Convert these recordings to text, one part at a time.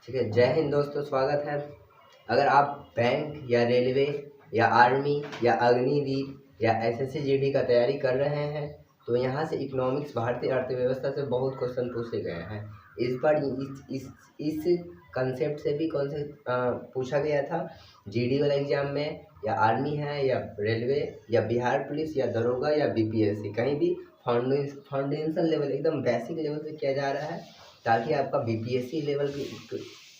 ठीक है। जय हिंद दोस्तों, स्वागत है। अगर आप बैंक या रेलवे या आर्मी या अग्निवीर या एसएससी जीडी का तैयारी कर रहे हैं तो यहाँ से इकोनॉमिक्स भारतीय अर्थव्यवस्था से बहुत क्वेश्चन पूछे गए हैं। इस बार इस कंसेप्ट से भी कौन से पूछा गया था जीडी वाला एग्जाम में, या आर्मी है या रेलवे या बिहार पुलिस या दरोगा या बीपीएससी, कहीं भी फाउंडेशन लेवल एकदम बेसिक लेवल से किया जा रहा है ताकि आपका बीपीएससी लेवल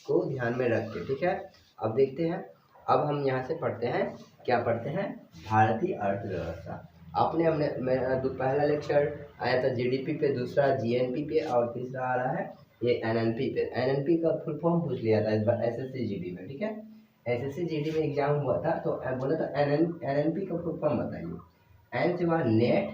को ध्यान में रख के, ठीक है। अब देखते हैं, अब हम यहाँ से पढ़ते हैं, क्या पढ़ते हैं, भारतीय अर्थव्यवस्था। आपने हमने मेरा पहला लेक्चर आया था जीडीपी पे, दूसरा जीएनपी पे और तीसरा आ रहा है ये एनएनपी पे। एनएनपी का फुल फॉर्म पूछ लिया था इस बार एसएससी जीडी में, ठीक है। एसएससी जीडी में एग्जाम हुआ था तो बोला था एनएनपी का फुल फॉर्म बताइए। एन से हुआ नेट,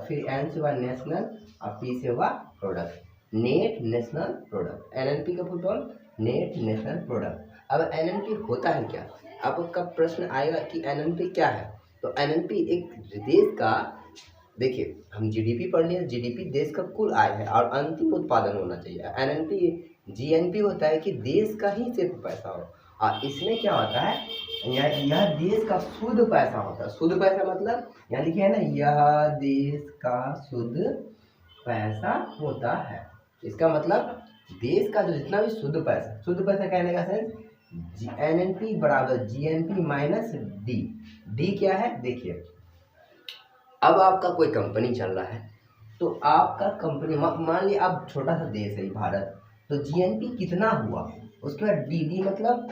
फिर एन से हुआ नेशनल और पी से हुआ product, net national product. NNP का full form net national product. अब एनएनपी होता है क्या, आपका प्रश्न आएगा कि एनएनपी क्या है। तो एनएनपी एक देश का, देखिए हम जीडीपी पढ़ लिए, जीडीपी देश का कुल आय है और अंतिम उत्पादन होना चाहिए। एनएनपी जीएनपी होता है कि देश का ही सिर्फ पैसा हो, और इसमें क्या होता है, यह देश का शुद्ध पैसा होता है। शुद्ध पैसा मतलब यहाँ लिखे है ना, यह देश का शुद्ध पैसा होता है। इसका मतलब देश का जो जितना भी शुद्ध पैसा कहने का सेंस एनएनपी बराबर जीएनपी माइनस डी। डी क्या है, देखिए अब आपका कोई कंपनी चल रहा है तो आपका कंपनी, मान लिया आप छोटा सा देश है भारत, तो जीएनपी कितना हुआ, उसके बाद डी मतलब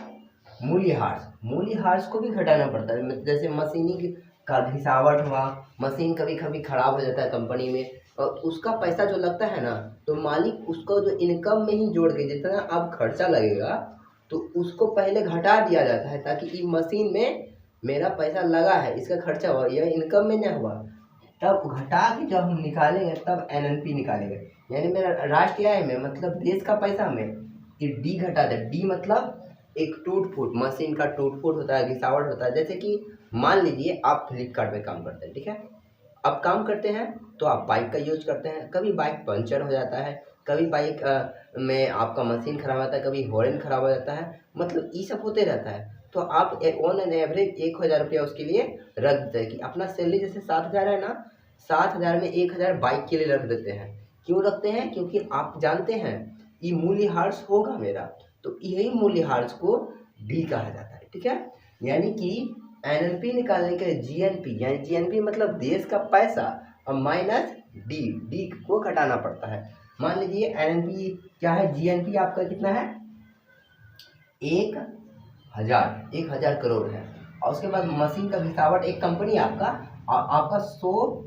मूल्यह्रास को भी घटाना पड़ता है। जैसे मशीनी का घिसावट हुआ, मशीन कभी कभी खराब हो जाता है कंपनी में, और उसका पैसा जो लगता है ना, तो मालिक उसको जो इनकम में ही जोड़ के जितना अब खर्चा लगेगा तो उसको पहले घटा दिया जाता है, ताकि इस मशीन में मेरा पैसा लगा है, इसका खर्चा हुआ, यह इनकम में नहीं हुआ, तब घटा के जब हम निकालेंगे तब एनएनपी निकालेंगे। यानी मेरा राष्ट्रीय आय में मतलब देश का पैसा में ये डी घटा दे। डी मतलब एक टूट फूट, मशीन का टूट फूट होता है, घिसावट होता है। जैसे कि मान लीजिए आप फ्लिपकार्ट में काम करते हैं, ठीक है। अब काम करते हैं तो आप बाइक का यूज करते हैं, कभी बाइक पंचर हो जाता है, कभी बाइक में आपका मशीन खराब होता है, कभी हॉर्न खराब हो जाता है, मतलब ये सब होते रहता है। तो आप ऑन एन एवरेज 1000 रुपया उसके लिए रख देते हैं कि अपना सैलरी जैसे 7000 है ना, 7000 में 1000 बाइक के लिए रख देते हैं। क्यों रखते हैं, क्योंकि आप जानते हैं ये मूल्यह्रास होगा मेरा, तो यही मूल्यह्रास को डी कहा जाता है, ठीक है। यानी कि एनएनपी निकालने के लिए जीएनपी, यानी जीएनपी मतलब देश का पैसा, और माइनस डी को घटाना पड़ता है। मान लीजिए एनएनपी क्या है, जीएनपी आपका कितना है, 1000 करोड़ है, और उसके बाद मशीन का घिसावट, एक कंपनी आपका 100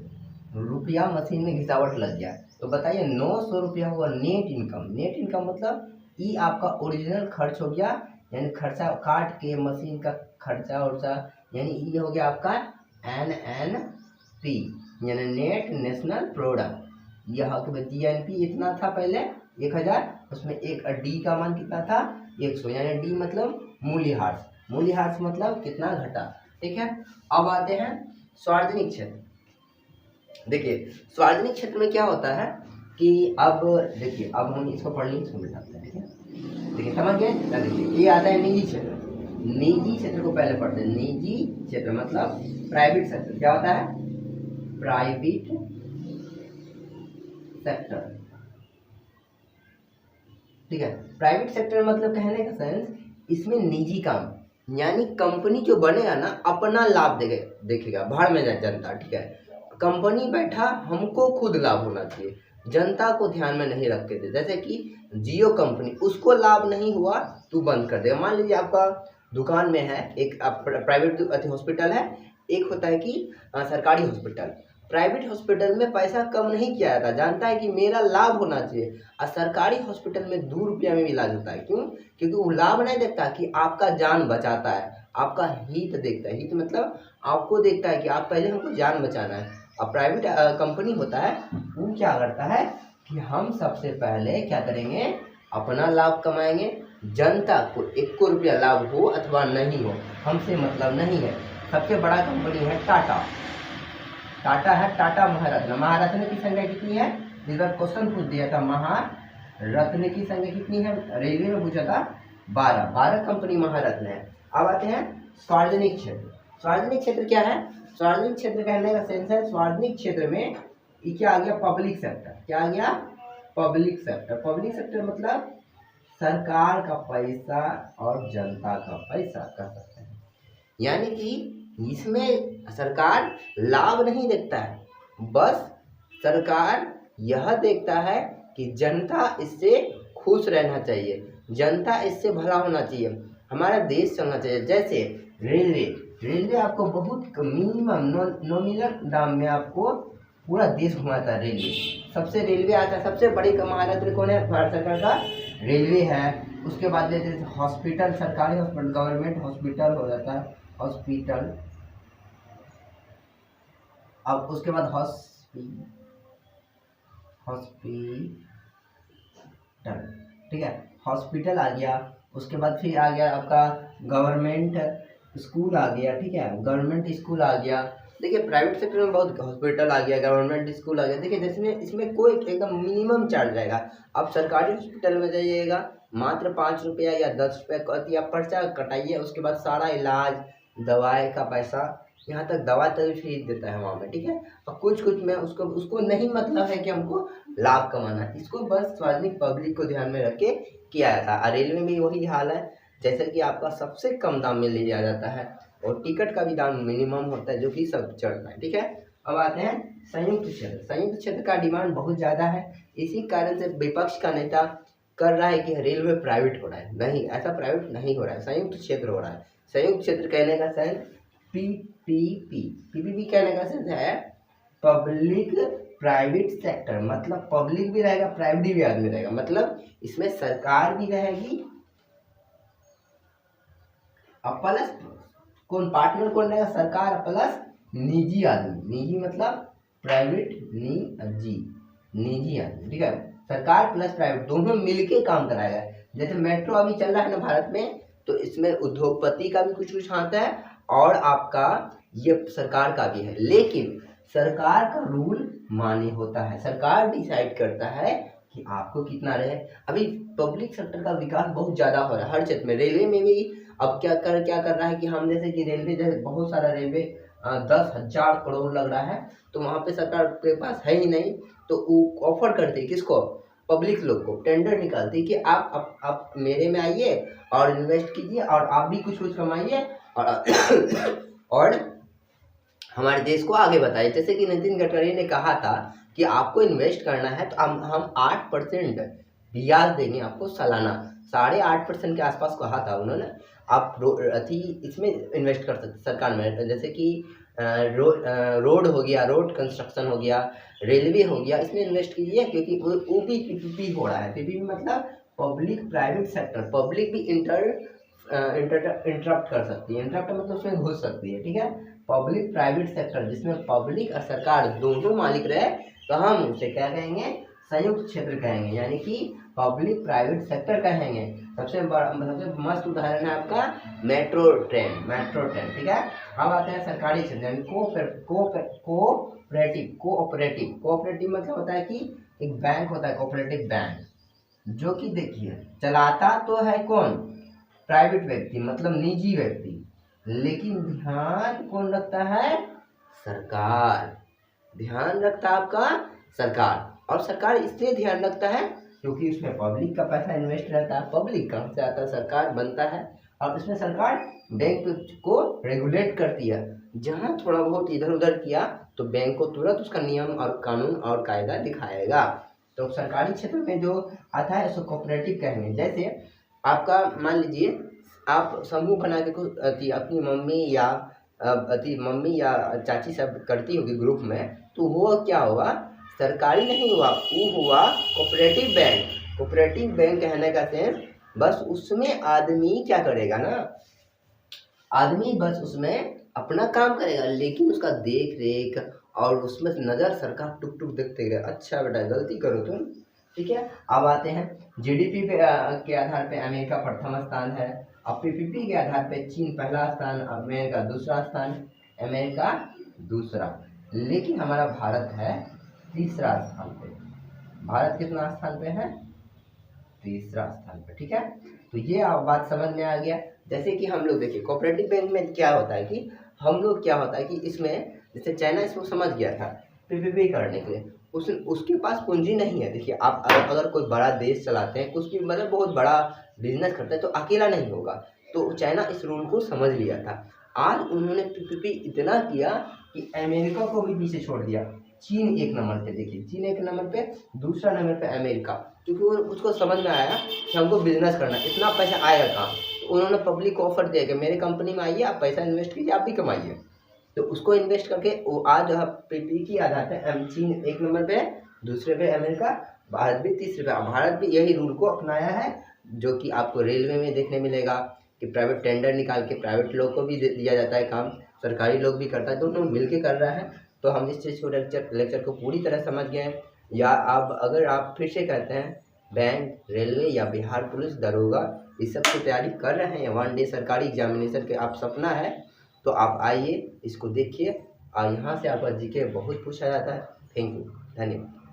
रुपया मशीन में घिसावट लग गया, तो बताइए 900 रुपया हुआ नेट इनकम। नेट इनकम मतलब ये आपका ओरिजिनल खर्च हो गया, यानी खर्चा काट के मशीन का खर्चा उर्चा, यानी ये हो गया आपका एनएनपी यानी नेट नेशनल प्रोडक्ट। यह जीएनपी इतना था पहले 1000, उसमें एक डी का मान कितना था 100, यानी डी मतलब मूल्यह्रास मतलब कितना घटा, ठीक है। अब आते हैं सार्वजनिक क्षेत्र। देखिए सार्वजनिक क्षेत्र में क्या होता है कि अब देखिए, अब हम इसको पढ़ने इसको मिटाते हैं, ठीक है। देखिए समझ गए, देखिए ये आता है निजी क्षेत्र। निजी क्षेत्र को पहले पढ़ते हैं। निजी क्षेत्र मतलब प्राइवेट सेक्टर। क्या होता है, प्राइवेट सेक्टर, ठीक है। प्राइवेट सेक्टर मतलब कहने का सेंस इसमें निजी काम, यानी कंपनी जो बनेगा ना अपना लाभ देखेगा, भाड़ में जाए जनता, ठीक है। कंपनी बैठा, हमको खुद लाभ होना चाहिए, जनता को ध्यान में नहीं रख के दे। जैसे कि जियो कंपनी, उसको लाभ नहीं हुआ तो बंद कर देगा। मान लीजिए आपका दुकान में है, एक प्राइवेट हॉस्पिटल है, एक होता है कि सरकारी हॉस्पिटल। प्राइवेट हॉस्पिटल में पैसा कम नहीं किया जाता, जानता है कि मेरा लाभ होना चाहिए, और सरकारी हॉस्पिटल में 2 रुपया में इलाज होता है। क्यों, क्योंकि वो लाभ नहीं देखता कि आपका जान बचाता है, आपका हित देखता है। हित मतलब आपको देखता है कि आप पहले हमको जान बचाना है। अब प्राइवेट कंपनी होता है, वो क्या करता है कि हम सबसे पहले क्या करेंगे, अपना लाभ कमाएंगे, जनता को 1 रुपया लाभ हो अथवा नहीं हो हमसे मतलब नहीं है। सबसे बड़ा कंपनी है टाटा है, टाटा महारत्न। महारत्न की संख्या कितनी है, इस बार क्वेश्चन पूछ दिया था, रत्न की संख्या कितनी है? रेलवे में पूछा था 12 कंपनी महारत्न है। अब आते हैं सार्वजनिक क्षेत्र। सार्वजनिक क्षेत्र क्या है? सार्वजनिक क्षेत्र कहने का सेंस है सार्वजनिक क्षेत्र में ये क्या आ गया? Public sector. क्या आ गया? Public sector. पब्लिक सेक्टर मतलब सरकार का पैसा और जनता का पैसा कह सकते हैं। यानी कि इसमें सरकार लाभ नहीं देखता है, बस सरकार यह देखता है कि जनता इससे खुश रहना चाहिए, जनता इससे भला होना चाहिए, हमारा देश चलना चाहिए। जैसे रेलवे आपको बहुत मिनिमम नॉमिनल दाम में आपको पूरा देश घुमाता है। रेलवे आता है, सबसे बड़ी महारत्न कौन है? भारत सरकार का रेलवे है। उसके बाद जैसे हॉस्पिटल, सरकारी हॉस्पिटल, गवर्नमेंट हॉस्पिटल हो जाता है, हॉस्पिटल। अब उसके बाद हॉस्पिटल, ठीक है, हॉस्पिटल आ गया। उसके बाद फिर आ गया आपका गवर्नमेंट स्कूल आ गया, ठीक है, गवर्नमेंट स्कूल आ गया। देखिए प्राइवेट सेक्टर में बहुत हॉस्पिटल आ गया, गवर्नमेंट स्कूल आ गया। देखिए जिसमें इसमें कोई एकदम मिनिमम चार्ज रहेगा। आप सरकारी हॉस्पिटल में जाइएगा, मात्र 5 रुपया या 10 रुपया आप पर्चा कटाइए, उसके बाद सारा इलाज, दवाई का पैसा, यहाँ तक दवा तक फ्री देता है वहाँ पे, ठीक है। और कुछ में उसको नहीं मतलब है कि हमको लाभ कमाना है, इसको बस सार्वजनिक पब्लिक को ध्यान में रख के किया जाता है। रेलवे में भी वही हाल है, जैसे कि आपका सबसे कम दाम में लिया जाता है और टिकट का भी दाम मिनिमम होता है, जो कि सब चढ़ता है, ठीक है। अब आते हैं संयुक्त क्षेत्र। संयुक्त क्षेत्र का डिमांड बहुत ज़्यादा है, इसी कारण से विपक्ष का नेता कर रहा है कि रेलवे प्राइवेट हो रहा है। नहीं, ऐसा प्राइवेट नहीं हो रहा है, संयुक्त क्षेत्र हो रहा है। संयुक्त क्षेत्र कहने का सेंस पीपीपी कहने का सेंस है पब्लिक प्राइवेट सेक्टर, मतलब पब्लिक भी रहेगा, प्राइवेट भी आदमी रहेगा, मतलब इसमें सरकार भी रहेगी और प्लस कौन पार्टनर कौन रहेगा? सरकार प्लस निजी आदमी। निजी मतलब प्राइवेट, निजी आदमी, ठीक है। सरकार प्लस प्राइवेट दोनों मिलके काम कराएगा। जैसे मेट्रो अभी चल रहा है ना भारत में, तो इसमें उद्योगपति का भी कुछ हाथ है और आपका ये सरकार का भी है, लेकिन सरकार का रूल मान्य होता है, सरकार डिसाइड करता है कि आपको कितना रहे। अभी पब्लिक सेक्टर का विकास बहुत ज़्यादा हो रहा है हर क्षेत्र में। रेलवे में भी अब क्या कर रहा है कि हम जैसे कि रेलवे, जैसे बहुत सारा रेलवे 10,000 करोड़ लग रहा है, तो वहाँ पे सरकार के पास है ही नहीं, तो वो ऑफर करती है किसको? पब्लिक लोग को, टेंडर निकालती है कि आप मेरे में आइए और इन्वेस्ट कीजिए और आप भी कुछ कमाइए और हमारे देश को आगे बताइए। जैसे कि नितिन गडकरी ने कहा था कि आपको इन्वेस्ट करना है तो हम 8% ब्याज देंगे आपको सालाना, 8.5% के आसपास कहा था उन्होंने। आप इसमें इन्वेस्ट कर सकते सरकार में, जैसे कि रोड हो गया, रोड कंस्ट्रक्शन हो गया, रेलवे हो गया, इसमें इन्वेस्ट कीजिए, क्योंकि वो भी पीपीपी हो रहा है। पीपीपी मतलब पब्लिक प्राइवेट सेक्टर, पब्लिक भी इंटरप्ट कर सकती है, इंटरप्ट मतलब उसमें घुस सकती है, ठीक है। पब्लिक प्राइवेट सेक्टर जिसमें पब्लिक और सरकार दोनों मालिक रहे, तो हम उसे क्या कहेंगे? संयुक्त क्षेत्र कहेंगे, यानी कि पब्लिक प्राइवेट सेक्टर कहेंगे। सबसे मस्त उदाहरण है आपका मेट्रो ट्रेन, ठीक है। अब आते हैं सरकारी क्षेत्र, यानी कोऑपरेटिव मतलब होता है कि एक बैंक होता है, कोऑपरेटिव बैंक, जो कि देखिए चलाता तो है कौन? प्राइवेट व्यक्ति, मतलब निजी व्यक्ति, लेकिन ध्यान कौन रखता है? सरकार। ध्यान रखता है आपका सरकार, और सरकार इसलिए ध्यान रखता है क्योंकि उसमें पब्लिक का पैसा इन्वेस्ट रहता है। पब्लिक कहाँ से आता है? सरकार बनता है, और उसमें सरकार बैंक को रेगुलेट करती है। जहाँ थोड़ा बहुत इधर उधर किया तो बैंक को तुरंत उसका नियम और कानून और कायदा दिखाएगा। तो सरकारी क्षेत्र में जो आता है उसको कोऑपरेटिव कहेंगे। जैसे आपका मान लीजिए आप समूह बना के अपनी मम्मी या चाची सब करती होगी ग्रुप में, तो वो क्या हुआ? सरकारी नहीं हुआ, वो हुआ कोऑपरेटिव बैंक। कोऑपरेटिव बैंक कहने का सेंस बस उसमें आदमी क्या करेगा ना, आदमी बस उसमें अपना काम करेगा, लेकिन उसका देख रेख और उसमें नज़र सरकार टुक टुक देखते रहे, अच्छा बेटा गलती करो तुम, ठीक है। अब आते हैं जीडीपी के आधार पे अमेरिका प्रथम स्थान है, और पीपीपी के आधार पे चीन पहला स्थान, अमेरिका दूसरा स्थान, अमेरिका दूसरा, लेकिन हमारा भारत है तीसरा स्थान पे। भारत कितना स्थान पे है? तीसरा स्थान पर। ठीक है, तो ये आप बात समझ में आ गया। जैसे कि हम लोग देखिए कोऑपरेटिव बैंक में क्या होता है कि हम लोग क्या होता है कि इसमें जैसे चाइना इसको समझ गया था पीपीपी करने के लिए, उसके पास पूंजी नहीं है। देखिए आप अगर कोई बड़ा देश चलाते हैं, कुछ भी मतलब बहुत बड़ा बिजनेस करते हैं, तो अकेला नहीं होगा। तो चाइना इस रूल को समझ लिया था। आज उन्होंने पीपीपी इतना किया कि अमेरिका को भी पीछे छोड़ दिया। चीन एक नंबर पे, देखिए चीन एक नंबर पे, दूसरा नंबर पे अमेरिका, क्योंकि वो उसको समझ में आया कि हमको बिजनेस करना, इतना पैसा आएगा कहाँ। तो उन्होंने पब्लिक को ऑफर दिया कि मेरे कंपनी में आइए, आप पैसा इन्वेस्ट कीजिए, आप भी कमाइए। तो उसको इन्वेस्ट करके वो आज पीपी की आधार पे चीन एक नंबर पे है, दूसरे पे अमेरिका, भारत भी तीसरे पे। भारत भी यही रूल को अपनाया है, जो कि आपको रेलवे में देखने मिलेगा कि प्राइवेट टेंडर निकाल के प्राइवेट लोग को भी दिया जाता है काम, सरकारी लोग भी करता है, दोनों मिल के कर रहा है। तो हम इस चीज़ को लेक्चर को पूरी तरह समझ गए हैं। या आप अगर आप फिर से कहते हैं बैंक, रेलवे या बिहार पुलिस दरोगा इस सब की तैयारी कर रहे हैं, वन डे सरकारी एग्जामिनेशन के आप सपना है, तो आप आइए, इसको देखिए, और यहाँ से आपका जीके बहुत पूछा जाता है। थैंक यू, धन्यवाद।